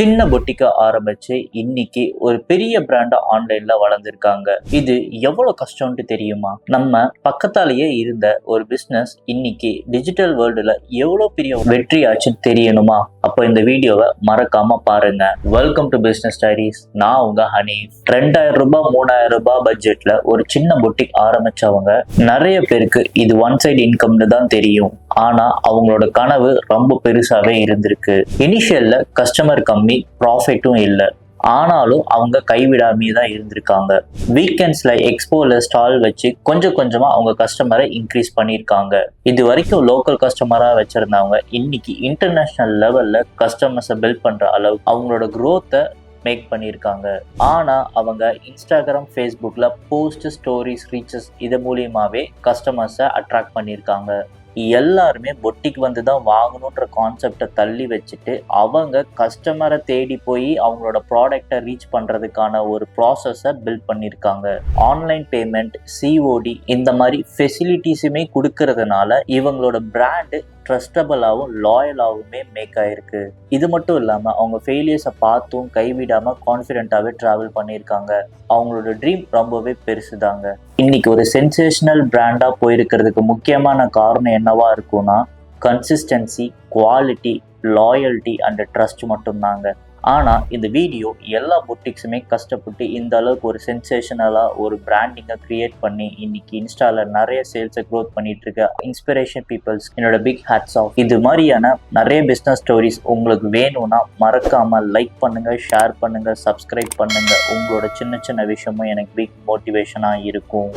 சின்ன பொட்டிக்கா ஆரம்பிச்சு இன்னைக்கு ஒரு பெரிய பிராண்டா ஆன்லைன்ல வளர்ந்துருக்காங்க. இது எவ்வளவு கஷ்டம்னு தெரியுமா? நம்ம பக்கத்தாலேயே இருந்த ஒரு பிசினஸ் இன்னைக்கு டிஜிட்டல் வேர்ல்டுல எவ்வளவு பெரிய வெற்றி ஆச்சுன்னு தெரியணுமா? அப்போ இந்த வீடியோவை மறக்காம பாருங்க. Welcome to business diaries. நான் உங்க ஹனீஃப். 2000 ரூபாய் 3000 ரூபாய் பட்ஜெட்ல ஒரு சின்ன பொட்டிக் ஆரம்பிச்சவங்க நிறைய பேருக்கு இது ஒன் சைடு இன்கம்னு தான் தெரியும். ஆனா அவங்களோட கனவு ரொம்ப பெருசாவே இருந்திருக்கு. இனிஷியல்ல கஸ்டமர் கம்மி, ப்ராஃபிட்டும் இல்லை. ஆனாலும் அவங்க கைவிடாமே தான் இருந்திருக்காங்க. வீக்கெண்ட்ஸ்ல எக்ஸ்போல ஸ்டால் வச்சு கொஞ்சம் கொஞ்சமா அவங்க கஸ்டமரை இன்க்ரீஸ் பண்ணியிருக்காங்க. இது வரைக்கும் லோக்கல் கஸ்டமரா வச்சிருந்தவங்க இன்னைக்கு இன்டர்நேஷனல் லெவல்ல கஸ்டமர்ஸை பில்ட் பண்ற அளவுக்கு அவங்களோட growth-அ மேக் பண்ணியிருக்காங்க. ஆனா அவங்க இன்ஸ்டாகிராம், ஃபேஸ்புக்ல போஸ்ட், ஸ்டோரிஸ், ரீச்சஸ் இது மூலியமாவே கஸ்டமர்ஸை அட்ராக்ட் பண்ணியிருக்காங்க. எல்லாருமே பொட்டிக் வந்து தான் வாங்கணுன்ற கான்செப்டை தள்ளி வச்சுட்டு அவங்க கஸ்டமரை தேடி போய் அவங்களோட ப்ராடக்டை ரீச் பண்ணுறதுக்கான ஒரு ப்ராசஸை பில்ட் பண்ணியிருக்காங்க. ஆன்லைன் பேமெண்ட், சிஓடி இந்த மாதிரி ஃபெசிலிட்டிஸுமே கொடுக்கறதுனால இவங்களோட பிராண்டு ட்ரஸ்டபிளாகவும் லாயலாகவுமே மேக் ஆயிருக்கு. இது மட்டும் இல்லாமல் அவங்க ஃபெயிலியர்ஸை பார்த்தும் கைவிடாமல் கான்ஃபிடென்ட்டாகவே ட்ராவல் பண்ணியிருக்காங்க. அவங்களோட ட்ரீம் ரொம்பவே பெருசுதாங்க. இன்னைக்கு ஒரு சென்சேஷனல் பிராண்டாக போயிருக்கிறதுக்கு முக்கியமான காரணம் என்னவா இருக்கும்னா consistency, quality, loyalty and trust மட்டும்தாங்க. ஆனால் இந்த வீடியோ எல்லா பொட்டிக்ஸுமே கஷ்டப்பட்டு இந்த அளவுக்கு ஒரு சென்சேஷனலாக ஒரு பிராண்டிங்கை கிரியேட் பண்ணி இன்னைக்கு இன்ஸ்டாவில் நிறைய சேல்ஸை க்ரோத் பண்ணிட்டு இருக்க இன்ஸ்பிரேஷன் பீப்புள்ஸ் என்னோட பிக் ஹேட்ஸ் ஆஃப். இது மாதிரியான நிறைய பிஸ்னஸ் ஸ்டோரிஸ் உங்களுக்கு வேணும்னா மறக்காமல் லைக் பண்ணுங்கள், ஷேர் பண்ணுங்கள், சப்ஸ்கிரைப் பண்ணுங்கள். உங்களோட சின்ன சின்ன விஷயமும் எனக்கு பிக் மோட்டிவேஷனாக இருக்கும்.